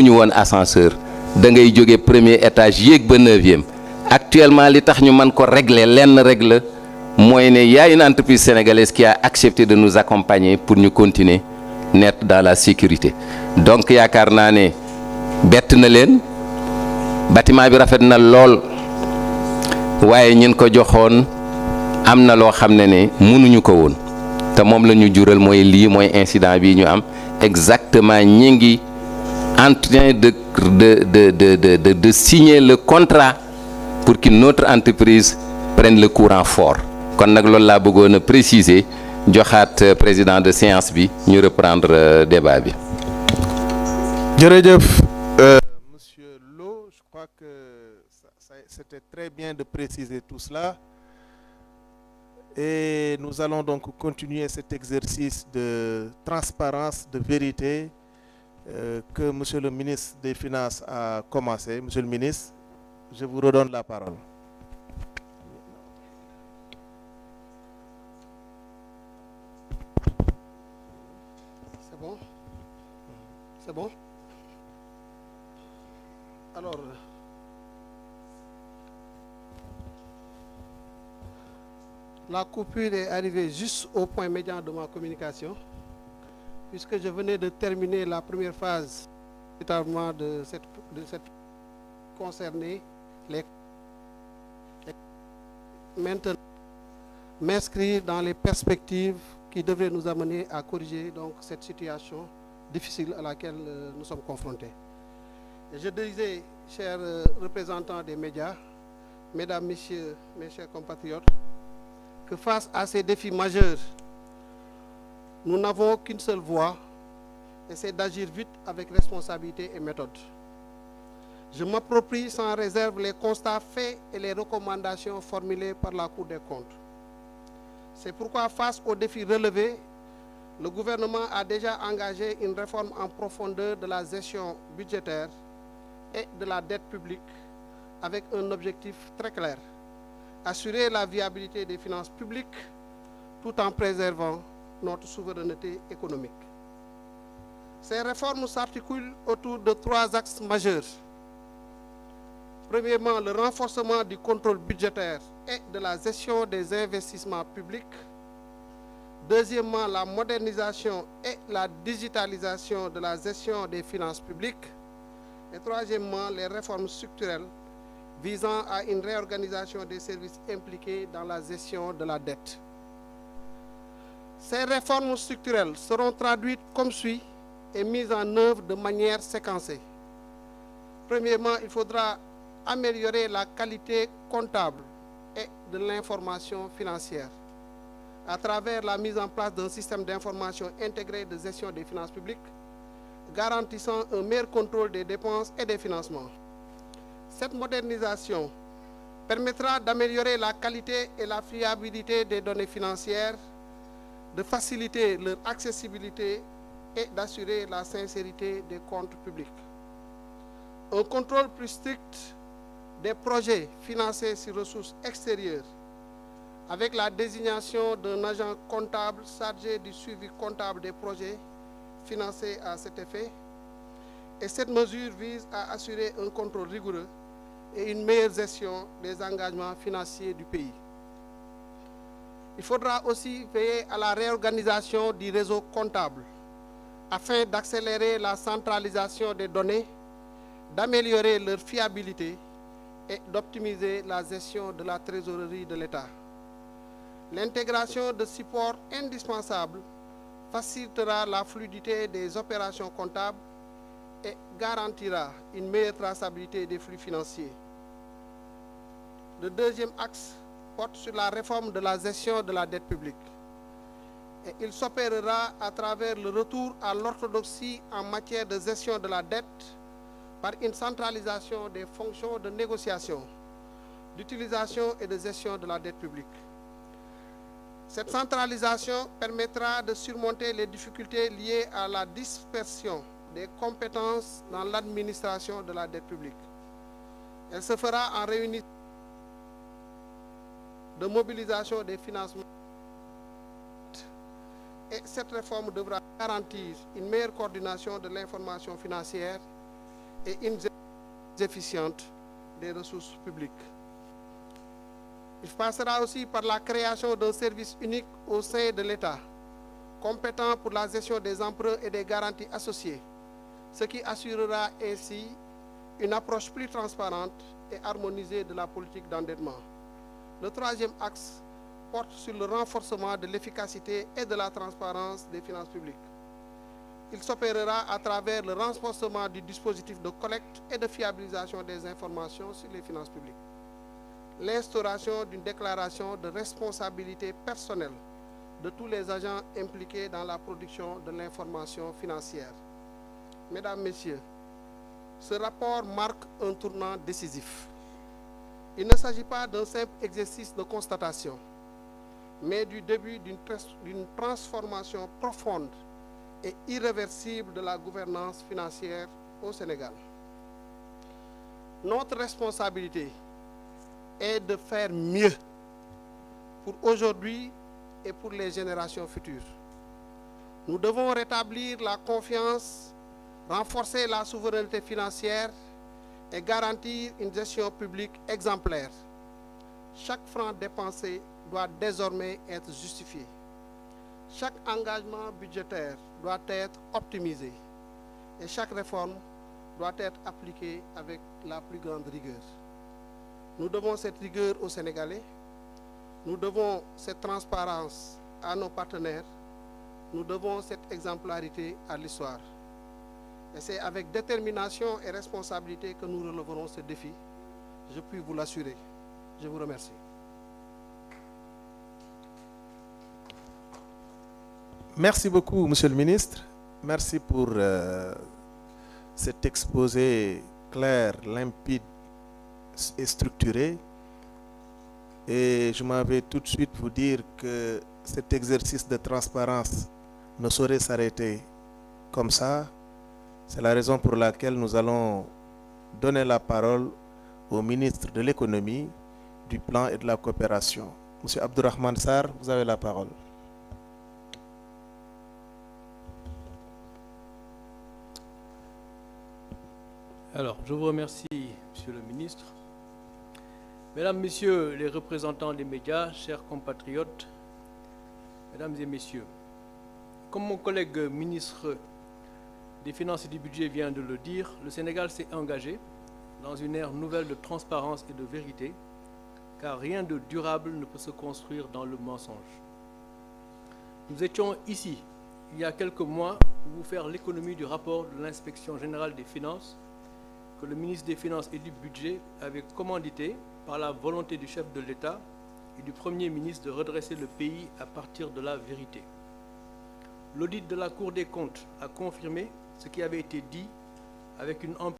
ñu woon ascenseur da ngay jóge premier étage yéeg ba 9e actuellement li tax ñu mën ko régler lenn rek la mooy ne y a une entreprise sénégalaise qui a accepté de nous accompagner pour ñu continuer net dans la sécurité. Donc yaakaar naa ne bett na leen bâtiment bi rafet na lool waaye ñun ko joxoon am na loo xam ne mënuñu ko woon te moom la ñu jural mooy lii mooy incident bi ñu am exactement ñi ngi en train de signer le contrat pour que notre entreprise prenne le courant fort kon nag loolu laa bëggoon a préciser joxaat président de séance bi ñu reprendre débat bi. jërëjëf monsieur Lo, je crois que c'était très bien de préciser tout cela et nous allons donc continuer cet exercice de transparence, de vérité que monsieur le ministre des Finances a commencé. Monsieur le ministre, je vous redonne la parole. C'est bon? C'est bon? Alors, la coupure est arrivée juste au point médian de ma communication, puisque je venais de terminer la première phase de cette concernée les maintenant m'inscrire dans les perspectives qui devraient nous amener à corriger donc cette situation difficile à laquelle nous sommes confrontés. Et je disais, chers représentants des médias, mesdames, messieurs, mes chers compatriotes, que face à ces défis majeurs, nous n'avons qu'une seule voie, et c'est d'agir vite avec responsabilité et méthode. Je m'approprie sans réserve les constats faits et les recommandations formulées par la Cour des comptes. C'est pourquoi, face aux défis relevés, le gouvernement a déjà engagé une réforme en profondeur de la gestion budgétaire et de la dette publique avec un objectif très clair: assurer la viabilité des finances publiques tout en préservant notre souveraineté économique. Ces réformes s'articulent autour de 3 axes majeurs. Premièrement, le renforcement du contrôle budgétaire et de la gestion des investissements publics. Deuxièmement, la modernisation et la digitalisation de la gestion des finances publiques. Et troisièmement, les réformes structurelles visant à une réorganisation des services impliqués dans la gestion de la dette. Ces réformes structurelles seront traduites comme suit et mises en œuvre de manière séquencée. Premièrement, il faudra améliorer la qualité comptable et de l'information financière à travers la mise en place d'un système d'information intégré de gestion des finances publiques, garantissant un meilleur contrôle des dépenses et des financements. Cette modernisation permettra d'améliorer la qualité et la fiabilité des données financières, de faciliter leur accessibilité et d'assurer la sincérité des comptes publics. Un contrôle plus strict des projets financés sur ressources extérieures, avec la désignation d'un agent comptable chargé du suivi comptable des projets financés à cet effet. Et cette mesure vise à assurer un contrôle rigoureux et une meilleure gestion des engagements financiers du pays. Il faudra aussi veiller à la réorganisation du réseau comptable afin d'accélérer la centralisation des données, d'améliorer leur fiabilité et d'optimiser la gestion de la trésorerie de l'État. L'intégration de supports indispensables facilitera la fluidité des opérations comptables et garantira une meilleure traçabilité des flux financiers. Le deuxième axe porte sur la réforme de la gestion de la dette publique. Et il s'opérera à travers le retour à l'orthodoxie en matière de gestion de la dette par une centralisation des fonctions de négociation, d'utilisation et de gestion de la dette publique. Cette centralisation permettra de surmonter les difficultés liées à la dispersion des compétences dans l'administration de la dette publique. Elle se fera en réunissant de mobilisation des financements. Et cette réforme devra garantir une meilleure coordination de l'information financière et inefficiente des ressources publiques. Il passera aussi par la création d'un service unique au sein de l'État, compétent pour la gestion des emprunts et des garanties associées, ce qui assurera ainsi une approche plus transparente et harmonisée de la politique d'endettement. Le troisième axe porte sur le renforcement de l'efficacité et de la transparence des finances publiques. Il s'opérera à travers le renforcement du dispositif de collecte et de fiabilisation des informations sur les finances publiques, l'instauration d'une déclaration de responsabilité personnelle de tous les agents impliqués dans la production de l'information financière. Mesdames, Messieurs, ce rapport marque un tournant décisif. Il ne s'agit pas d'un simple exercice de constatation, mais du début d'une transformation profonde et irréversible de la gouvernance financière au Sénégal. Notre responsabilité est de faire mieux pour aujourd'hui et pour les générations futures. Nous devons rétablir la confiance, renforcer la souveraineté financière et garantir une gestion publique exemplaire. Chaque franc dépensé doit désormais être justifié. Chaque engagement budgétaire doit être optimisé et chaque réforme doit être appliquée avec la plus grande rigueur. Nous devons cette rigueur aux Sénégalais, nous devons cette transparence à nos partenaires, nous devons cette exemplarité à l'histoire. Et c'est avec détermination et responsabilité que nous relèverons ce défi. Je puis vous l'assurer. Je vous remercie. Merci beaucoup, Monsieur le Ministre. Merci pour cet exposé clair, limpide et structuré. Et je m'en vais tout de suite vous dire que cet exercice de transparence ne saurait s'arrêter comme ça. C'est la raison pour laquelle nous allons donner la parole au ministre de l'économie, du plan et de la coopération. Monsieur Abdourahmane Sarr, vous avez la parole. Alors, je vous remercie, Monsieur le ministre. Mesdames, Messieurs les représentants des médias, chers compatriotes, Mesdames et Messieurs, comme mon collègue ministre des Finances et du Budget vient de le dire, le Sénégal s'est engagé dans une ère nouvelle de transparence et de vérité, car rien de durable ne peut se construire dans le mensonge. Nous étions ici, il y a quelques mois, pour vous faire l'économie du rapport de l'Inspection générale des finances que le ministre des Finances et du Budget avait commandité par la volonté du chef de l'État et du Premier ministre de redresser le pays à partir de la vérité. L'audit de la Cour des comptes a confirmé ce qui avait été dit avec une